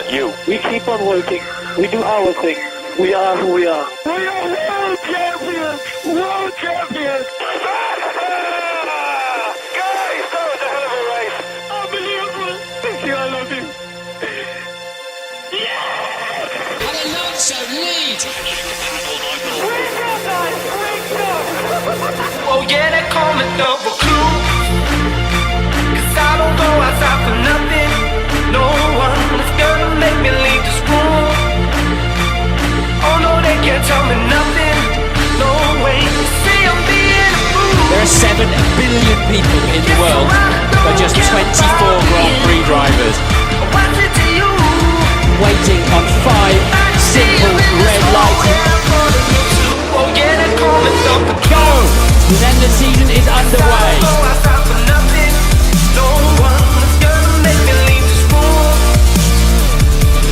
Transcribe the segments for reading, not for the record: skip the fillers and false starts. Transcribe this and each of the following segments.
You. We keep on working. We do our thing. We are who we are. We are world champions! World champions! Guys, that was a hell of a race. Unbelievable! Thank you, I love you. Yeah! And Alonso lead. Wake up, guys! Wake up! Oh yeah, they call me double clue. Cause I don't go outside for nothing. No one is gonna make me leave this room. Oh no, they can't tell me nothing. No way, see I'm being a fool. There are 7 billion people in the world, but just 24 Grand Prix drivers waiting on 5 simple red lights. Oh yeah, they call me double clue. Go! And then the season is underway.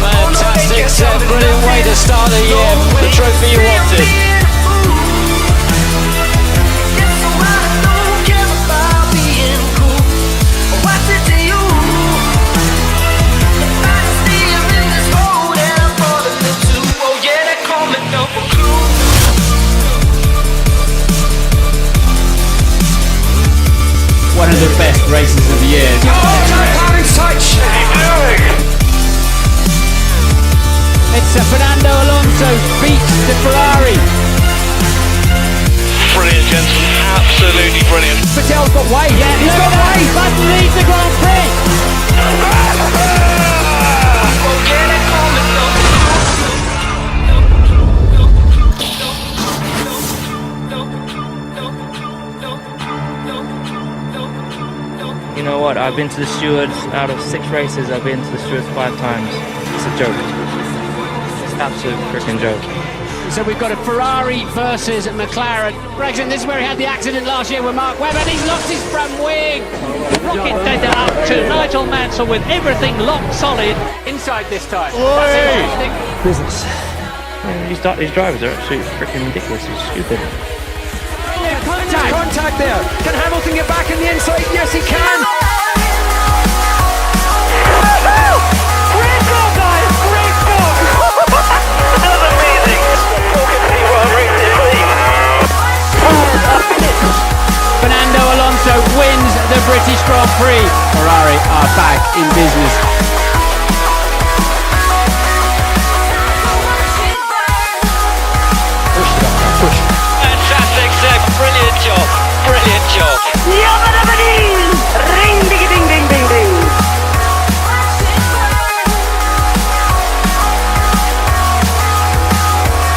Fantastic set, brilliant way to start the year. The trophy you wanted. One of the best races of the year. Touch! It's Fernando Alonso beats the Ferrari. Brilliant, gentlemen. Absolutely brilliant. Patel's got weight. Yeah, he's got weight. Button leads the Grand Prix. You know what, I've been to the stewards, out of 6 races, I've been to the stewards 5 times. It's a joke. It's an absolute freaking joke. So we've got a Ferrari versus McLaren. Gregson, this is where he had the accident last year with Mark Webber, and he's lost his front wing. Rocket data up to Nigel Mansell with everything locked solid. Inside this time. That's interesting. Business. These drivers are absolutely freaking ridiculous. It's stupid. Contact there. Can Hamilton get back in the inside? Yes, he can. Great goal, guys! Great goal! That was amazing. Talking to you while racing, please. Fernando Alonso wins the British Grand Prix. Ferrari are back in business. Push. Fantastic, Seb. Brilliant job. Brilliant job. Ring, ding, ding, ding, ding, ding.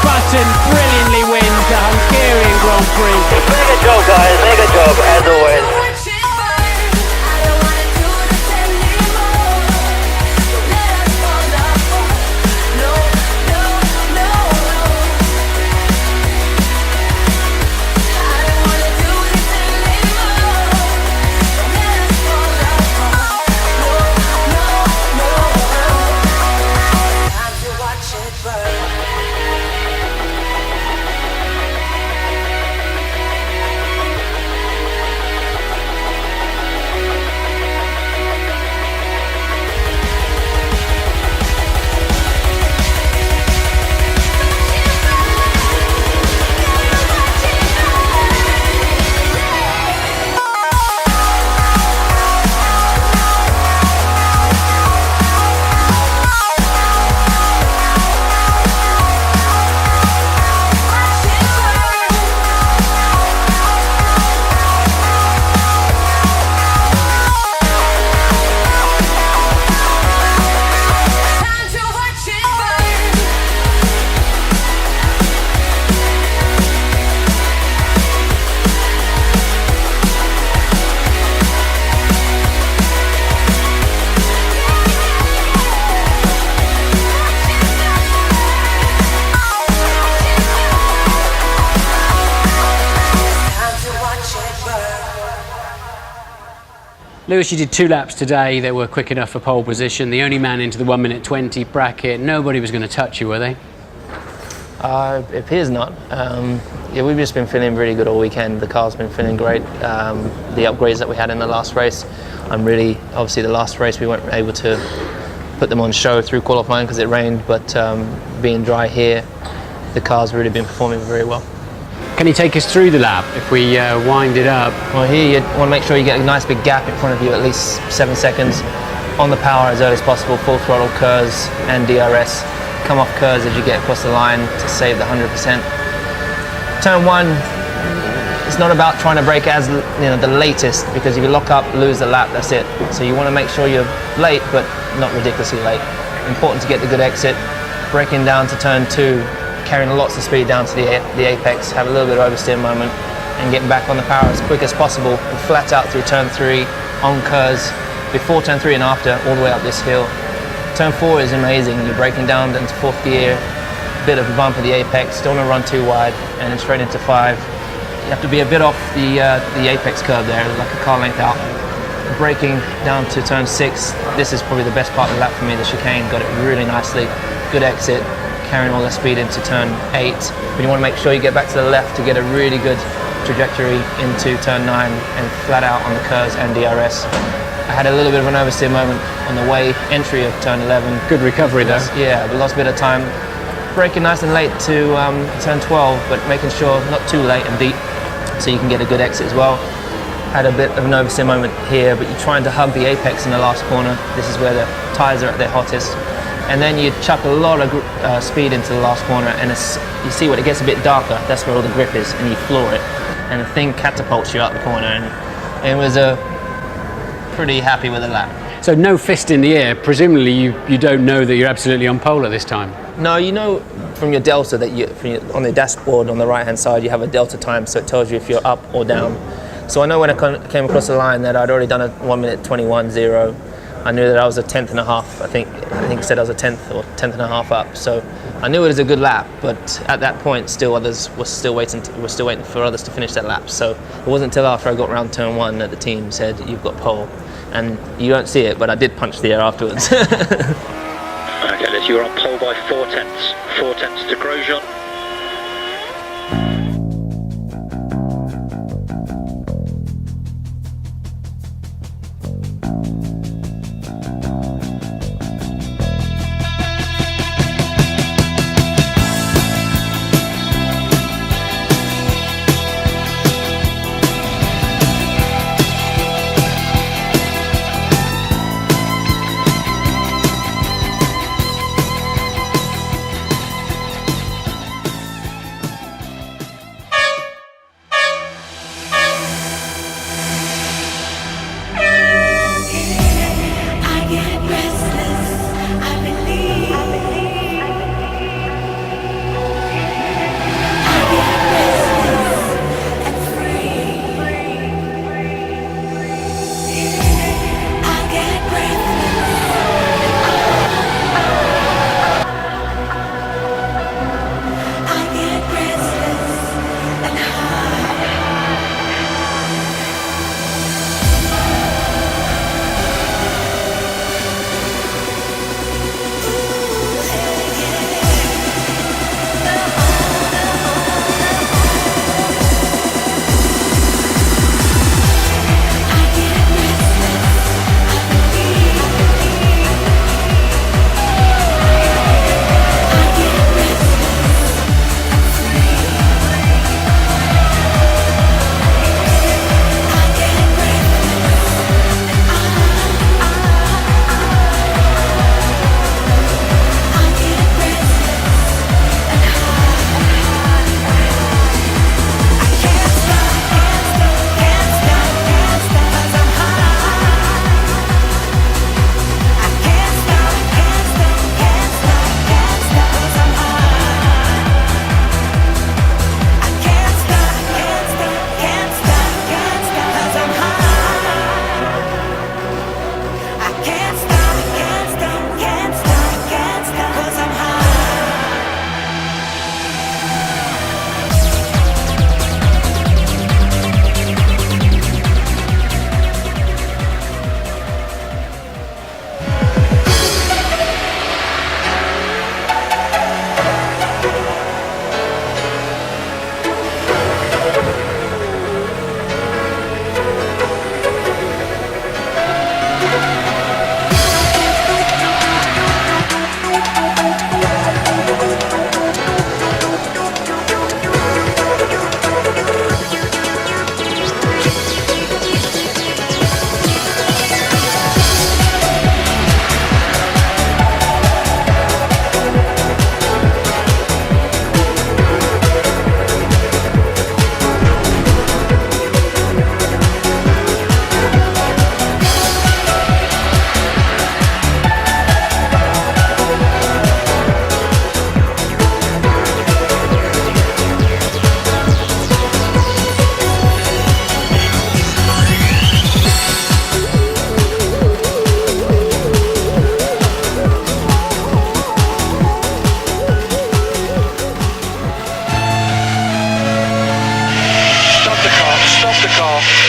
Button brilliantly wins the Hungarian Grand Prix. Mega job, guys. Mega job, as always. Lewis, you did 2 laps today that were quick enough for pole position. The only man into the 1:20 bracket. Nobody was going to touch you, were they? It appears not. Yeah, we've just been feeling really good all weekend. The car's been feeling great. The upgrades that we had in the last race, obviously the last race we weren't able to put them on show through qualifying because it rained, but being dry here, the car's really been performing very well. Can you take us through the lap if we wind it up? Well, here you want to make sure you get a nice big gap in front of you, at least 7 seconds. On the power as early as possible, full throttle KERS and DRS. Come off KERS as you get across the line to save the 100%. Turn 1, it's not about trying to brake as the latest, because if you lock up, lose the lap, that's it. So you want to make sure you're late, but not ridiculously late. Important to get the good exit. Braking down to turn 2, carrying lots of speed down to the apex, have a little bit of oversteer moment, and getting back on the power as quick as possible, and flat out through turn 3, on KERS, before turn 3 and after, all the way up this hill. Turn 4 is amazing. You're braking down into 4th gear, bit of a bump at the apex, don't want to run too wide, and then straight into 5. You have to be a bit off the apex curve there, like a car length out. Braking down to turn 6, this is probably the best part of the lap for me, the chicane, got it really nicely, good exit, carrying all the speed into turn 8. But you want to make sure you get back to the left to get a really good trajectory into turn 9 and flat out on the KERS and DRS. I had a little bit of an oversteer moment on the way entry of turn 11. Good recovery though. Yeah, we lost a bit of time. Braking nice and late to turn 12, but making sure not too late and deep so you can get a good exit as well. Had a bit of an oversteer moment here, but you're trying to hug the apex in the last corner. This is where the tyres are at their hottest. And then you chuck a lot of speed into the last corner, and you see when it gets a bit darker, that's where all the grip is, and you floor it. And the thing catapults you out the corner, and it was pretty happy with the lap. So no fist in the air, presumably you don't know that you're absolutely on pole at this time. No, you know from your delta that on the dashboard on the right hand side you have a delta time, so it tells you if you're up or down. So I know when I came across the line that I'd already done a 1 minute 21.0. I knew that I was a 10th and a half. I think it said I was a 10th or 10th and a half up. So I knew it was a good lap, but at that point still others were still waiting for others to finish that lap. So it wasn't until after I got round turn 1 that the team said you've got pole. And you don't see it, but I did punch the air afterwards. Okay, Liz, you're on pole by 4 tenths. 4 tenths to Grosjean.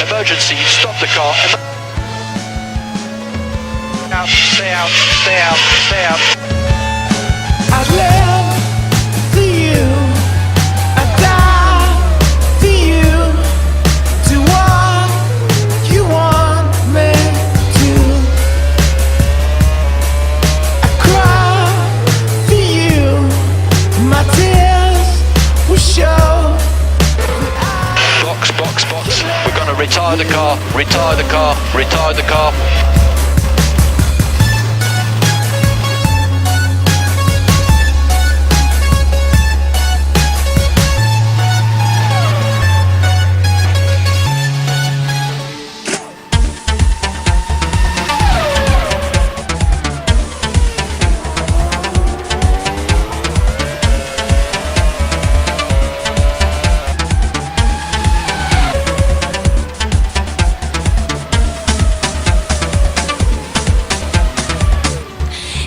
Emergency, stop the car. Stay out, stay out, stay out. I live for you, I die for you, do what you want me to. I cry for you, my tears will show. Box, box, box. We're gonna retire the car, retire the car, retire the car.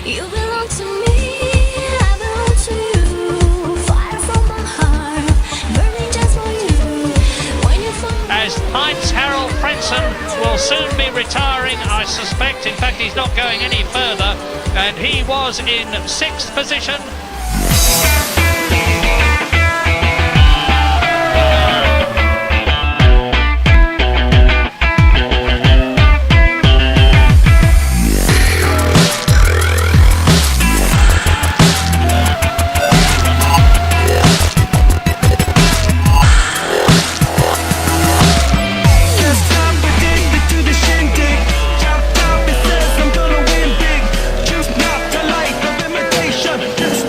You belong to me, I belong to you. Fire from my heart, burning just for you. When you find As Heinz Harald Frentzen will soon be retiring, I suspect. In fact, he's not going any further, and he was in 6th position. Just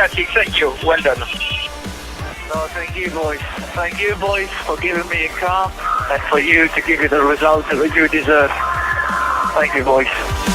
fantastic. Thank you. Well done. No, thank you, boys. Thank you, boys, for giving me a car and for you to give you the result that you deserve. Thank you, boys.